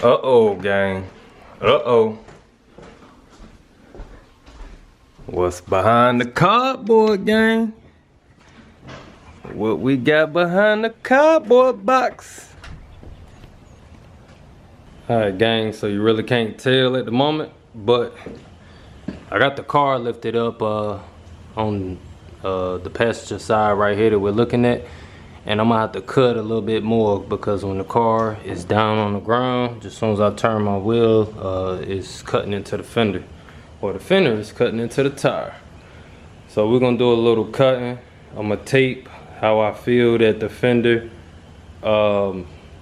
Uh-oh, gang. Uh-oh. What's behind the cardboard, gang? What we got behind the cardboard box? Alright, gang, so you really can't tell at the moment, but I got the car lifted up on the passenger side right here that we're looking at. And I'm gonna have to cut a little bit more because when the car is down on the ground, just as soon as I turn my wheel, it's cutting into the fender. Or the fender is cutting into the tire. So we're gonna do a little cutting. I'm gonna tape how I feel that the fender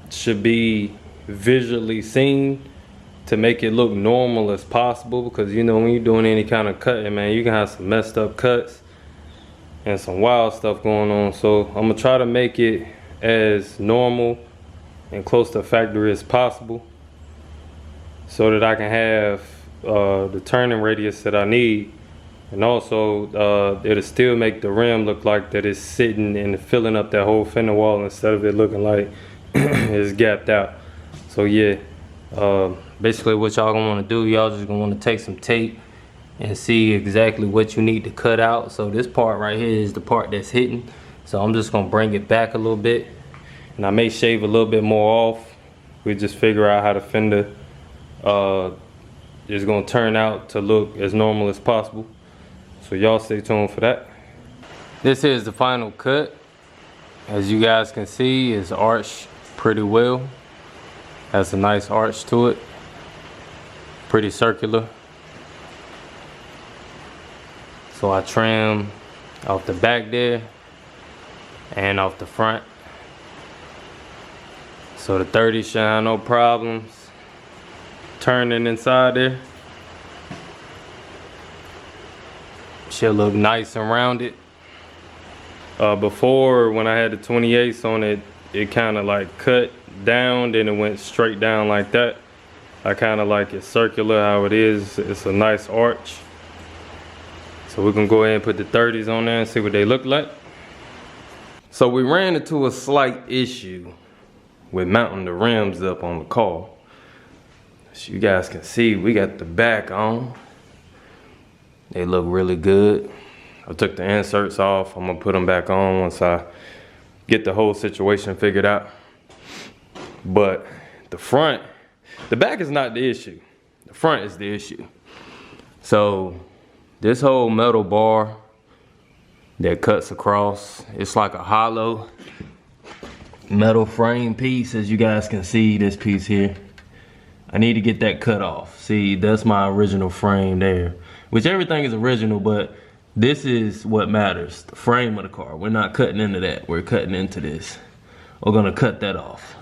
should be visually seen to make it look normal as possible, because you know when you're doing any kind of cutting, man, you can have some messed up cuts and some wild stuff going on. So I'm gonna try to make it as normal and close to factory as possible so that I can have the turning radius that I need, and also it'll still make the rim look like that it's sitting and filling up that whole fender wall instead of it looking like it's gapped out. So yeah, basically what y'all gonna want to do, y'all just gonna want to take some tape and see exactly what you need to cut out. So this part right here is the part that's hitting, so I'm just gonna bring it back a little bit, and I may shave a little bit more off. We just figure out how the fender is gonna turn out to look as normal as possible. So y'all stay tuned for that. This is the final cut. As you guys can see, it's arched pretty well. Has a nice arch to it. Pretty circular. So I trim off the back there and off the front. So the 30 should have no problems turning inside there. Should look nice and rounded. Before, when I had the 28s on it, it kind of like cut down, then it went straight down like that. I kind of like it circular how it is. It's a nice arch. So we're gonna go ahead and put the 30s on there and see what they look like. So we ran into a slight issue with mounting the rims up on the car. As you guys can see, we got the back on. They look really good. I took the inserts off. I'm gonna put them back on once I get the whole situation figured out. But the front, the back is not the issue. The front is the issue. So this whole metal bar that cuts across, it's like a hollow metal frame piece. As you guys can see, this piece here, I need to get that cut off. See, that's my original frame there, which everything is original, but this is what matters, the frame of the car. We're not cutting into that, we're cutting into this. We're gonna cut that off.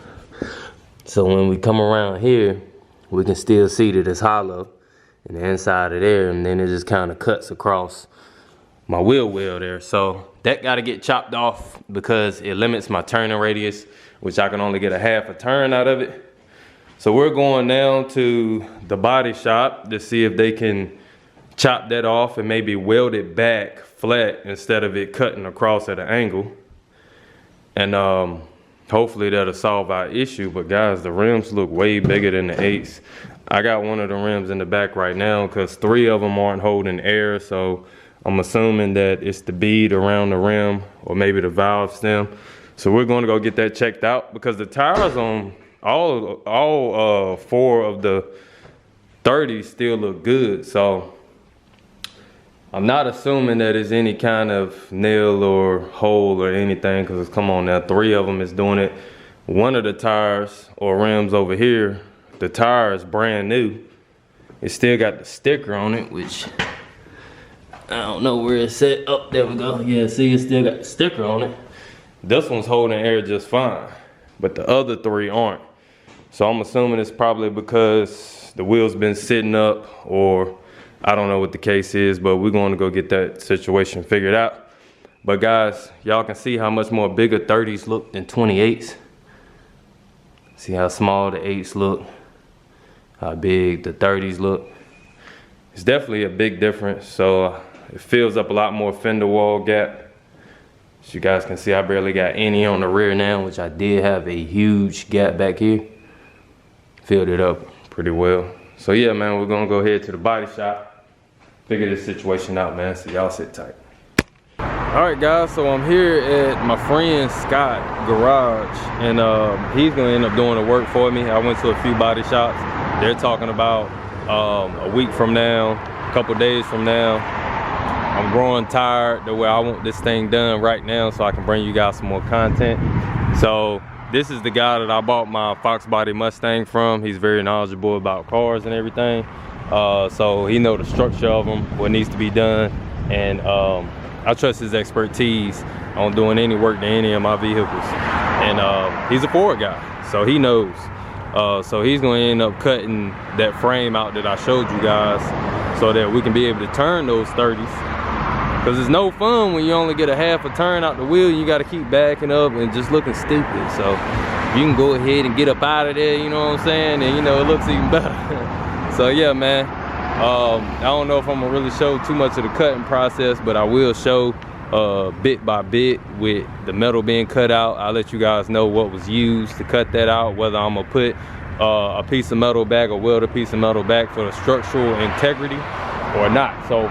So when we come around here, we can still see that it's hollow and the inside of there, and then it just kind of cuts across my wheel well there. So that got to get chopped off because it limits my turning radius, which I can only get a half a turn out of it. So we're going down to the body shop to see if they can chop that off and maybe weld it back flat instead of it cutting across at an angle. And hopefully that'll solve our issue. But guys, the rims look way bigger than the 8s. I got one of the rims in the back right now because 3 of them aren't holding air. So I'm assuming that it's the bead around the rim or maybe the valve stem. So we're going to go get that checked out because the tires on all 4 of the 30s still look good. So I'm not assuming that it's any kind of nail or hole or anything, because come on now, 3 of them is doing it. One of the tires or rims over here, the tire is brand new. It still got the sticker on it, which I don't know where it's at. Oh, there we go. Yeah, see, it still got the sticker on it. This one's holding air just fine, but the other 3 aren't. So I'm assuming it's probably because the wheel's been sitting up, or I don't know what the case is, but we're going to go get that situation figured out. But guys, y'all can see how much more bigger 30s look than 28s. See how small the 8s look, how big the 30s look. It's definitely a big difference. So it fills up a lot more fender wall gap. As you guys can see, I barely got any on the rear now, which I did have a huge gap back here. filled it up pretty well. So yeah, man, we're gonna go ahead to the body shop, figure this situation out, man. So y'all sit tight. All right, guys, so I'm here at my friend Scott garage, and he's gonna end up doing the work for me. I went to a few body shops. They're talking about a week from now, a couple days from now. I'm growing tired the way I want this thing done right now so I can bring you guys some more content. So this is the guy that I bought my Fox Body Mustang from. He's very knowledgeable about cars and everything. So he knows the structure of them, what needs to be done, and I trust his expertise on doing any work to any of my vehicles. And he's a Ford guy, so he knows. So he's gonna end up cutting that frame out that I showed you guys so that we can be able to turn those 30s. Cause it's no fun when you only get a half a turn out the wheel and you gotta keep backing up and just looking stupid. So you can go ahead and get up out of there, you know what I'm saying? And you know, it looks even better. So yeah, man. I don't know if I'm gonna really show too much of the cutting process, but I will show bit by bit with the metal being cut out. I'll let you guys know what was used to cut that out, whether I'm gonna put a piece of metal back or weld a piece of metal back for the structural integrity or not. So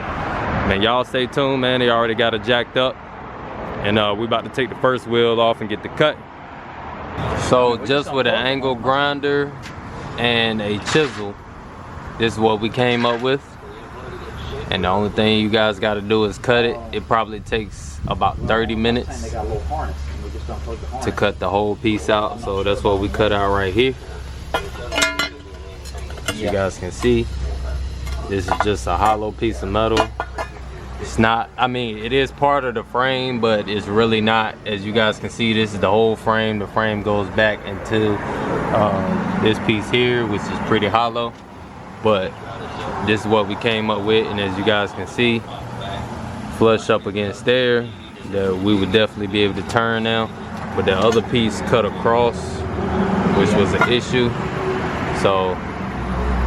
man, y'all stay tuned, man. They already got it jacked up, and we about to take the first wheel off and get the cut. So just with an angle grinder and a chisel, this is what we came up with, and the only thing you guys got to do is cut it. It probably takes about 30 minutes to cut the whole piece out. So that's what we cut out right here. As you guys can see, this is just a hollow piece of metal. It's not, I mean, it is part of the frame, but it's really not. As you guys can see, this is the whole frame. The frame goes back into this piece here, which is pretty hollow. But this is what we came up with, and as you guys can see, flush up against there, that we would definitely be able to turn now. But the other piece cut across, which was an issue. So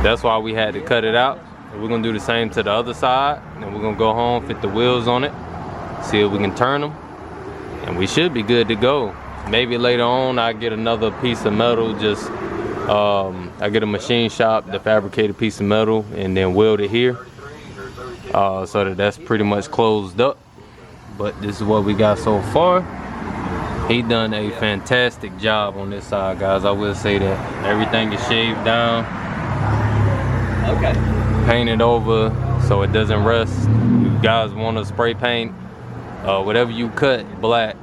that's why we had to cut it out. We're gonna do the same to the other side, and we're gonna go home, fit the wheels on it, see if we can turn them, and we should be good to go. Maybe later on I get another piece of metal, just I get a machine shop to fabricate a piece of metal and then weld it here, so that's pretty much closed up. But this is what we got so far. He done a fantastic job on this side, guys. I will say that everything is shaved down, painted over so it doesn't rust. You guys want to spray paint whatever you cut black,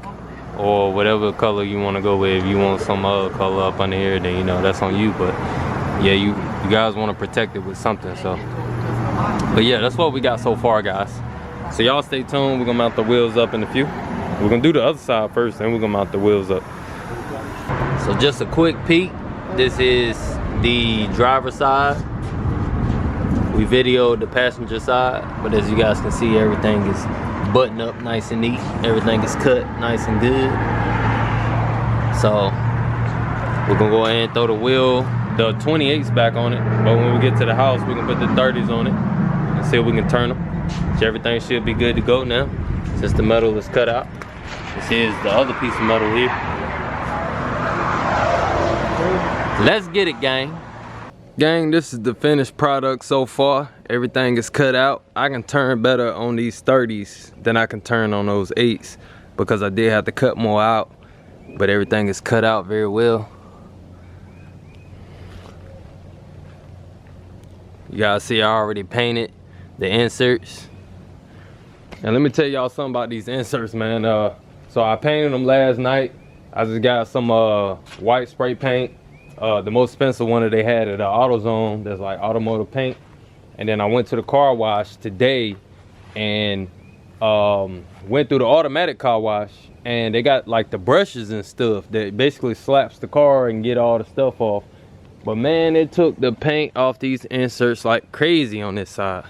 or whatever color you want to go with. If you want some other color up under here, then you know that's on you. But yeah, you guys want to protect it with something. So, but yeah, that's what we got so far, guys. So y'all stay tuned. We're gonna mount the wheels up in a few. We're gonna do the other side first, then we're gonna mount the wheels up. So just a quick peek. This is the driver's side. We videoed the passenger side, but as you guys can see, everything is buttoned up nice and neat. Everything is cut nice and good. So we're gonna go ahead and throw the 28s back on it, but when we get to the house, we can put the 30s on it and see if we can turn them. So everything should be good to go now, since the metal is cut out. This is the other piece of metal here. Let's get it, gang. Gang, this is the finished product so far. Everything is cut out. I can turn better on these 30s than I can turn on those 8s, because I did have to cut more out, but everything is cut out very well. You guys see I already painted the inserts. And let me tell y'all something about these inserts, man. So I painted them last night. I just got some white spray paint. The most expensive one that they had at the AutoZone, that's like automotive paint. And then I went to the car wash today and went through the automatic car wash, and they got like the brushes and stuff that basically slaps the car and get all the stuff off. But man, it took the paint off these inserts like crazy on this side.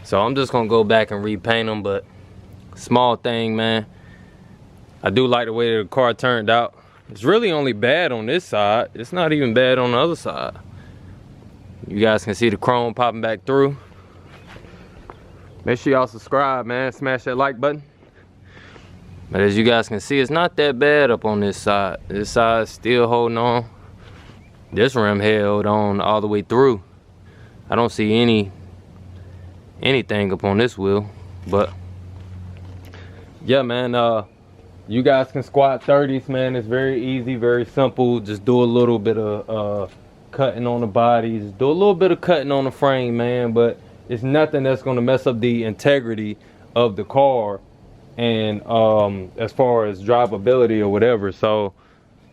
So I'm just gonna go back and repaint them, but small thing, man. I do like the way the car turned out. It's really only bad on this side. It's not even bad on the other side. You guys can see the chrome popping back through. Make sure y'all subscribe, man. Smash that like button. But as you guys can see, it's not that bad up on this side. This side is still holding on. This rim held on all the way through. I don't see anything up on this wheel, but yeah, man, you guys can squat 30s, man. It's very easy, very simple. Just do a little bit of cutting on the body, just do a little bit of cutting on the frame, man, but it's nothing that's going to mess up the integrity of the car and as far as drivability or whatever. So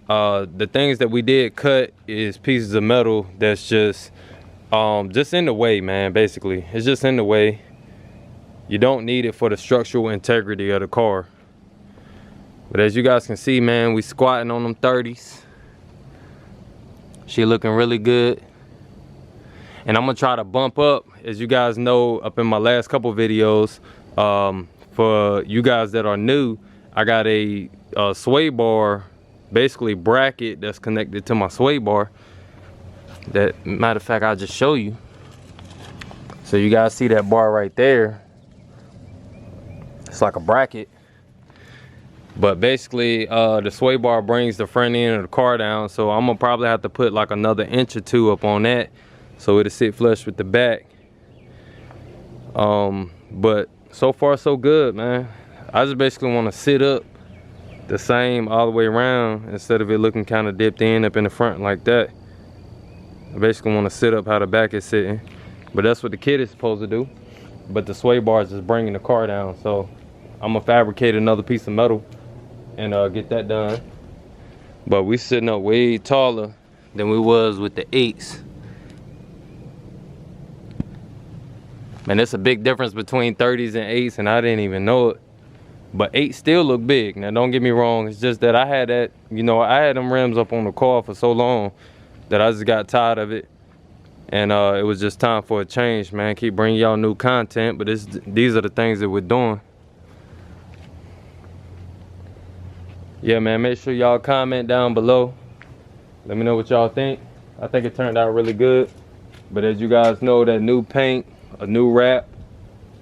the things that we did cut is pieces of metal that's just in the way, man. Basically, it's just in the way. You don't need it for the structural integrity of the car. But as you guys can see, man, we squatting on them 30s. She looking really good. And I'm gonna try to bump up, as you guys know, up in my last couple videos. For you guys that are new, I got a sway bar, basically bracket that's connected to my sway bar. That, matter of fact, I'll just show you. So you guys see that bar right there. It's like a bracket. But basically, the sway bar brings the front end of the car down. So I'm gonna probably have to put like another inch or two up on that, so it'll sit flush with the back. But so far so good, man. I just basically want to sit up the same all the way around instead of it looking kind of dipped in up in the front like that. I basically want to sit up how the back is sitting, but that's what the kit is supposed to do. But the sway bar is just bringing the car down. So I'm gonna fabricate another piece of metal and get that done. But we sitting up way taller than we was with the 8s. Man, it's a big difference between 30s and 8s, and I didn't even know it. But 8s still look big. Now, don't get me wrong. It's just that I had that, you know, I had them rims up on the car for so long that I just got tired of it. And it was just time for a change, man. Keep bringing y'all new content, but these are the things that we're doing. Yeah, man, make sure y'all comment down below. Let me know what y'all think. I think it turned out really good. But as you guys know, that new paint, a new wrap,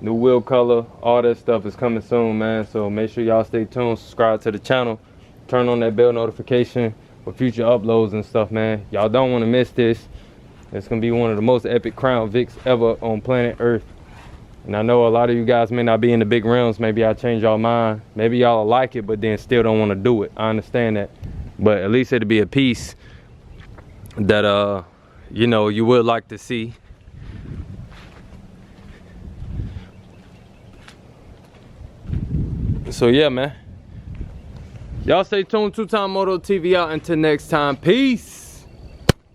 new wheel color, all that stuff is coming soon, man. So make sure y'all stay tuned, subscribe to the channel, turn on that bell notification for future uploads and stuff, man. Y'all don't want to miss this. It's gonna be one of the most epic Crown Vics ever on planet Earth. And I know a lot of you guys may not be in the big rims. Maybe I'll change y'all mind. Maybe y'all like it, but then still don't want to do it. I understand that. But at least it'll be a piece that you know, you would like to see. So yeah, man, y'all stay tuned. 2-Time Moto TV out. Until next time, peace.